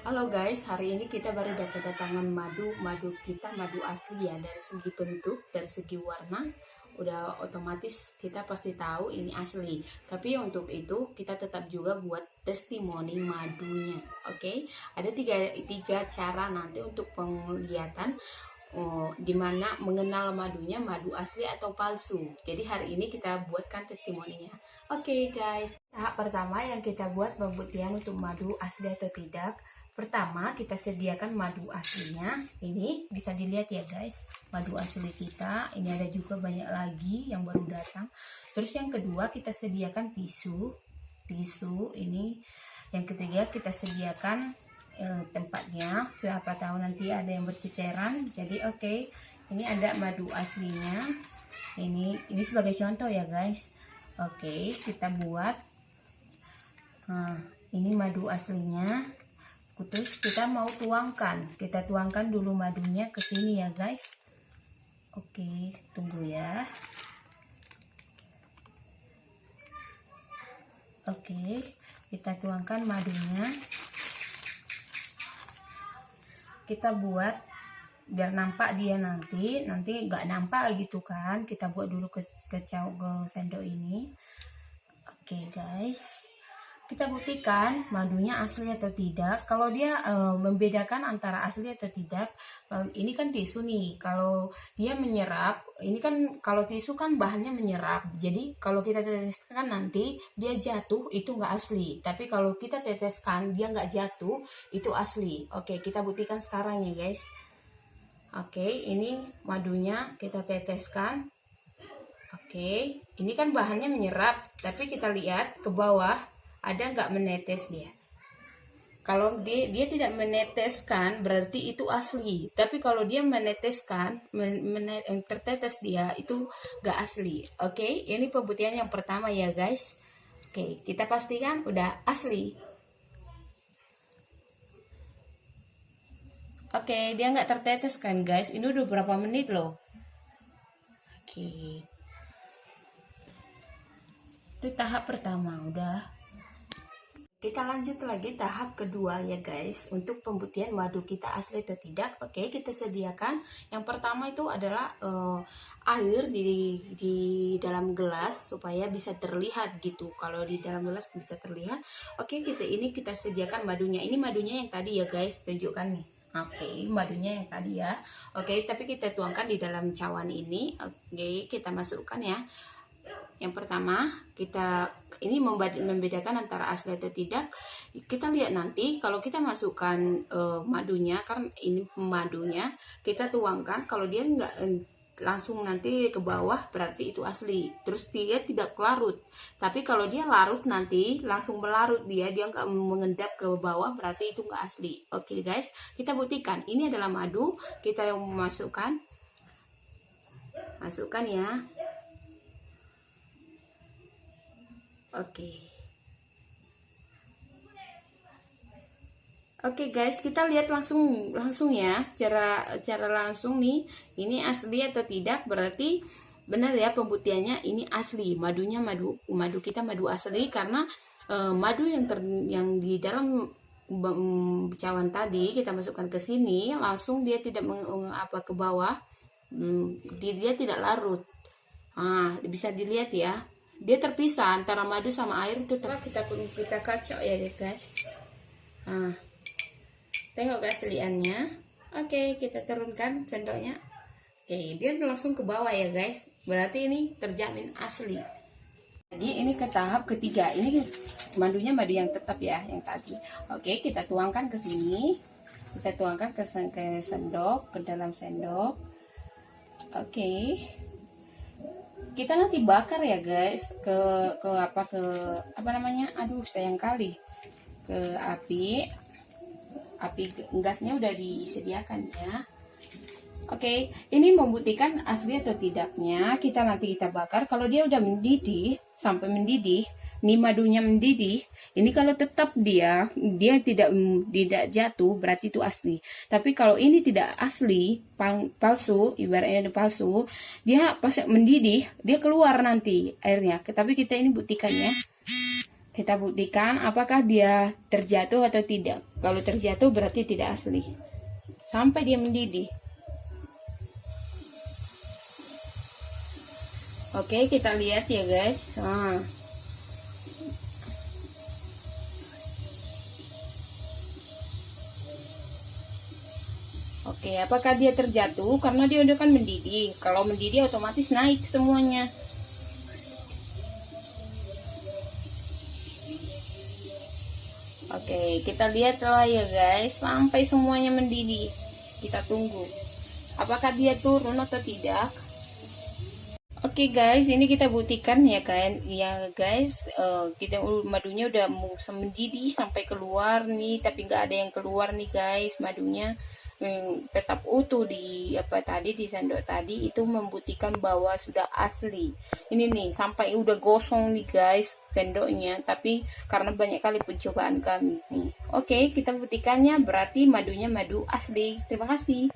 Halo guys, hari ini kita baru kedatangan madu kita madu asli ya, dari segi bentuk, dari segi warna, udah otomatis kita pasti tahu ini asli. Tapi untuk itu kita tetap juga buat testimoni madunya, oke? Ada tiga cara nanti untuk penglihatan dimana mengenal madunya madu asli atau palsu. Jadi hari ini kita buatkan testimoninya. Oke guys, tahap pertama yang kita buat pembuktian untuk madu asli atau tidak. Pertama, kita sediakan madu aslinya. Ini bisa dilihat ya guys, madu asli kita. Ini ada juga banyak lagi yang baru datang. Terus yang kedua, kita sediakan tisu ini. Yang ketiga, kita sediakan tempatnya. Siapa tahu nanti ada yang berceceran. Jadi oke, ini ada madu aslinya. Ini sebagai contoh ya guys. Oke, kita buat. Nah, ini madu aslinya. Terus kita mau tuangkan, kita tuangkan dulu madunya ke sini ya guys. Oke, tunggu ya. Oke, kita tuangkan madunya. Kita buat biar nampak dia nanti nggak nampak gitu kan. Kita buat dulu ke sendok ini. Oke guys, kita buktikan madunya asli atau tidak. Kalau dia membedakan antara asli atau tidak, ini kan tisu nih. Kalau dia menyerap, ini kan kalau tisu kan bahannya menyerap. Jadi kalau kita teteskan nanti dia jatuh, itu nggak asli. Tapi kalau kita teteskan dia nggak jatuh, itu asli. Oke, kita buktikan sekarang ya guys. Oke, ini madunya kita teteskan. Oke, ini kan bahannya menyerap, tapi kita lihat ke bawah ada nggak menetes dia. Kalau dia tidak meneteskan berarti itu asli, tapi kalau dia meneteskan tertetes dia itu nggak asli. Oke, ini pembuktian yang pertama ya guys. Oke, kita pastikan udah asli. Oke, dia nggak tertetes kan guys. Ini udah berapa menit loh. Oke, itu tahap pertama udah. Kita lanjut lagi tahap kedua ya guys, untuk pembuktian madu kita asli atau tidak. Oke, kita sediakan. Yang pertama itu adalah air di dalam gelas supaya bisa terlihat gitu. Kalau di dalam gelas bisa terlihat. Oke, kita sediakan madunya. Ini madunya yang tadi ya guys, tunjukkan nih. Oke, madunya yang tadi ya. Oke, tapi kita tuangkan di dalam cawan ini. Oke, kita masukkan ya. Yang pertama, ini membedakan antara asli atau tidak. Kita lihat nanti kalau kita masukkan madunya, karena ini madunya kita tuangkan. Kalau dia nggak langsung nanti ke bawah berarti itu asli. Terus dia tidak larut. Tapi kalau dia larut nanti langsung melarut dia nggak mengendap ke bawah berarti itu nggak asli. Oke guys, kita buktikan. Ini adalah madu. Kita masukkan ya. Oke guys, kita lihat langsung ya, secara langsung nih, ini asli atau tidak. Berarti benar ya pembuktiannya, ini asli. Madunya madu kita madu asli, karena madu yang di dalam cawan tadi kita masukkan ke sini, langsung dia tidak ke bawah, dia tidak larut. Bisa dilihat ya, dia terpisah antara madu sama air itu. Kita kacau ya guys. Tengok keasliannya. Oke, kita turunkan sendoknya. Oke, dia langsung ke bawah ya guys. Berarti ini terjamin asli. Jadi ini ke tahap ketiga. Ini madunya madu yang tetap ya, yang tadi. Oke, kita tuangkan ke sini. Kita tuangkan ke sendok, ke dalam sendok. Oke. Kita nanti bakar ya guys, ke apa namanya? Aduh, sayang kali. Ke api gasnya udah disediakan ya. Oke, ini membuktikan asli atau tidaknya. Kita bakar. Kalau dia udah mendidih, sampai mendidih, nih madunya mendidih, ini kalau tetap dia tidak jatuh berarti itu asli. Tapi kalau ini tidak asli, palsu, ibaratnya ada palsu, dia pas mendidih dia keluar nanti airnya. Tapi kita ini buktikannya. Kita buktikan apakah dia terjatuh atau tidak. Kalau terjatuh berarti tidak asli. Sampai dia mendidih. Oke, kita lihat ya guys. Oke, apakah dia terjatuh? Karena dia udah kan mendidih. Kalau mendidih otomatis naik semuanya. Oke, kita lihat lah ya guys, sampai semuanya mendidih. Kita tunggu. Apakah dia turun atau tidak? Oke guys, ini kita buktikan ya kan, ya guys, kita madunya udah mendidih sampai keluar nih, tapi nggak ada yang keluar nih guys, madunya tetap utuh di di sendok tadi, itu membuktikan bahwa sudah asli. Ini nih sampai udah gosong nih guys sendoknya, tapi karena banyak kali pencobaan kami nih. Oke, kita buktikannya berarti madunya madu asli. Terima kasih.